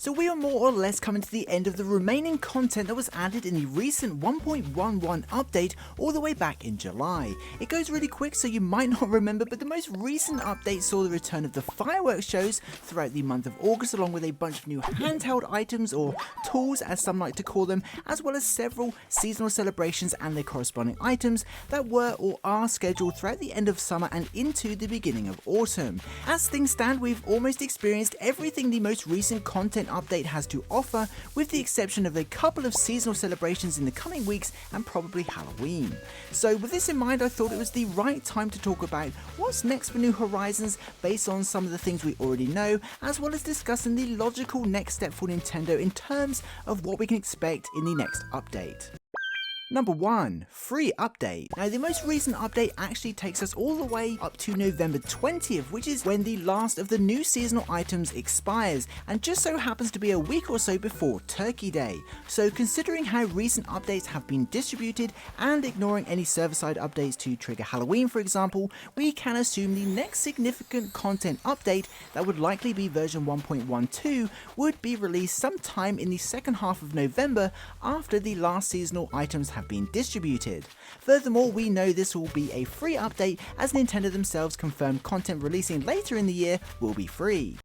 So we are more or less coming to the end of the remaining content that was added in the recent 1.11 update all the way back in July. It goes really quick so you might not remember, but the most recent update saw the return of the fireworks shows throughout the month of August, along with a bunch of new handheld items, or tools as some like to call them, as well as several seasonal celebrations and their corresponding items that were or are scheduled throughout the end of summer and into the beginning of autumn. As things stand, we've almost experienced everything the most recent content update has to offer, with the exception of a couple of seasonal celebrations in the coming weeks and probably Halloween. So with this in mind, I thought it was the right time to talk about what's next for New Horizons based on some of the things we already know, as well as discussing the logical next step for Nintendo in terms of what we can expect in the next update. Number 1. Free update. Now, the most recent update actually takes us all the way up to November 20th, which is when the last of the new seasonal items expires, and just so happens to be a week or so before Turkey Day. So considering how recent updates have been distributed and ignoring any server-side updates to trigger Halloween, for example, we can assume the next significant content update, that would likely be version 1.12, would be released sometime in the second half of November after the last seasonal items have been distributed. Furthermore, we know this will be a free update, as Nintendo themselves confirmed content releasing later in the year will be free.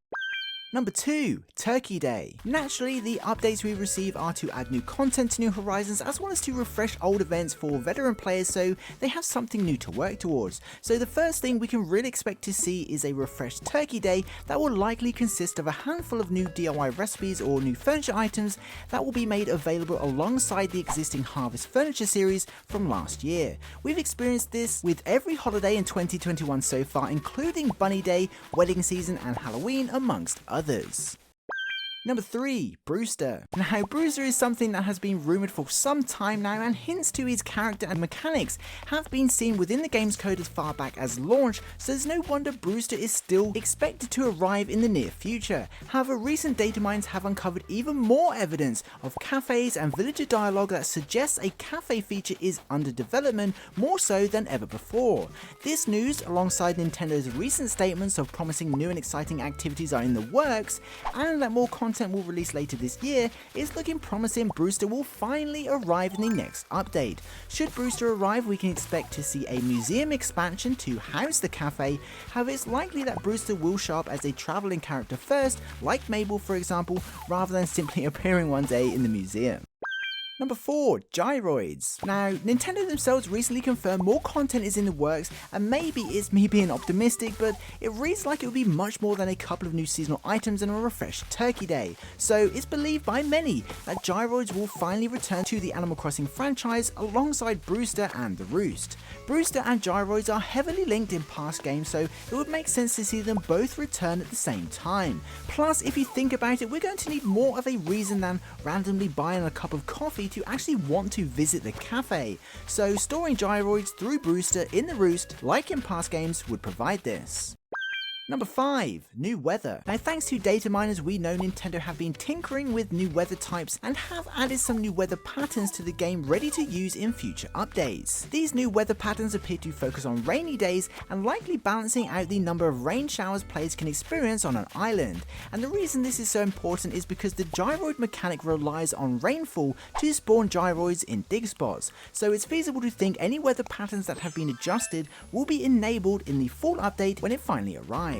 Number 2. Turkey Day. Naturally, the updates we receive are to add new content to New Horizons, as well as to refresh old events for veteran players so they have something new to work towards. So the first thing we can really expect to see is a refreshed Turkey Day that will likely consist of a handful of new DIY recipes or new furniture items that will be made available alongside the existing Harvest Furniture series from last year. We've experienced this with every holiday in 2021 so far, including Bunny Day, wedding season and Halloween, amongst others. Number 3. Brewster. Now, Brewster is something that has been rumoured for some time now, and hints to his character and mechanics have been seen within the game's code as far back as launch, so there's no wonder Brewster is still expected to arrive in the near future. However, recent data mines have uncovered even more evidence of cafes and villager dialogue that suggests a cafe feature is under development, more so than ever before. This news, alongside Nintendo's recent statements of promising new and exciting activities are in the works, and that more content will release later this year, is looking promising. Brewster will finally arrive in the next update. Should Brewster arrive, we can expect to see a museum expansion to house the cafe. However, it's likely that Brewster will show up as a travelling character first, like Mabel for example, rather than simply appearing one day in the museum. Number 4. Gyroids. Now, Nintendo themselves recently confirmed more content is in the works, and maybe it's me being optimistic, but it reads like it will be much more than a couple of new seasonal items and a refreshed Turkey Day. So it's believed by many that Gyroids will finally return to the Animal Crossing franchise alongside Brewster and the Roost. Brewster and Gyroids are heavily linked in past games, so it would make sense to see them both return at the same time. Plus, if you think about it, we're going to need more of a reason than randomly buying a cup of coffee to actually want to visit the cafe. So storing Gyroids through Brewster in the Roost, like in past games, would provide this. Number 5. New weather. Now, thanks to data miners, we know Nintendo have been tinkering with new weather types and have added some new weather patterns to the game ready to use in future updates. These new weather patterns appear to focus on rainy days and likely balancing out the number of rain showers players can experience on an island. And the reason this is so important is because the gyroid mechanic relies on rainfall to spawn gyroids in dig spots, so it's feasible to think any weather patterns that have been adjusted will be enabled in the full update when it finally arrives.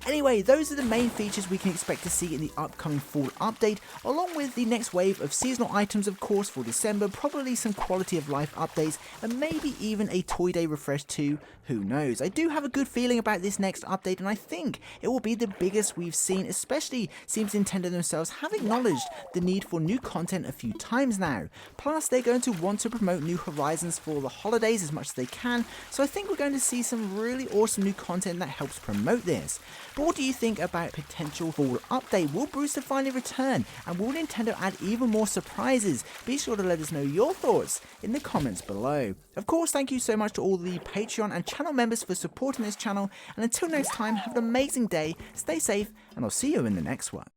Anyway, those are the main features we can expect to see in the upcoming fall update, along with the next wave of seasonal items of course for December, probably some quality of life updates, and maybe even a Toy Day refresh too, who knows. I do have a good feeling about this next update, and I think it will be the biggest we've seen, especially since Nintendo themselves have acknowledged the need for new content a few times now. Plus, they're going to want to promote New Horizons for the holidays as much as they can, so I think we're going to see some really awesome new content that helps promote this. But what do you think about potential fall update? Will Brewster finally return? And will Nintendo add even more surprises? Be sure to let us know your thoughts in the comments below. Of course, thank you so much to all the Patreon and channel members for supporting this channel. And until next time, have an amazing day, stay safe, and I'll see you in the next one.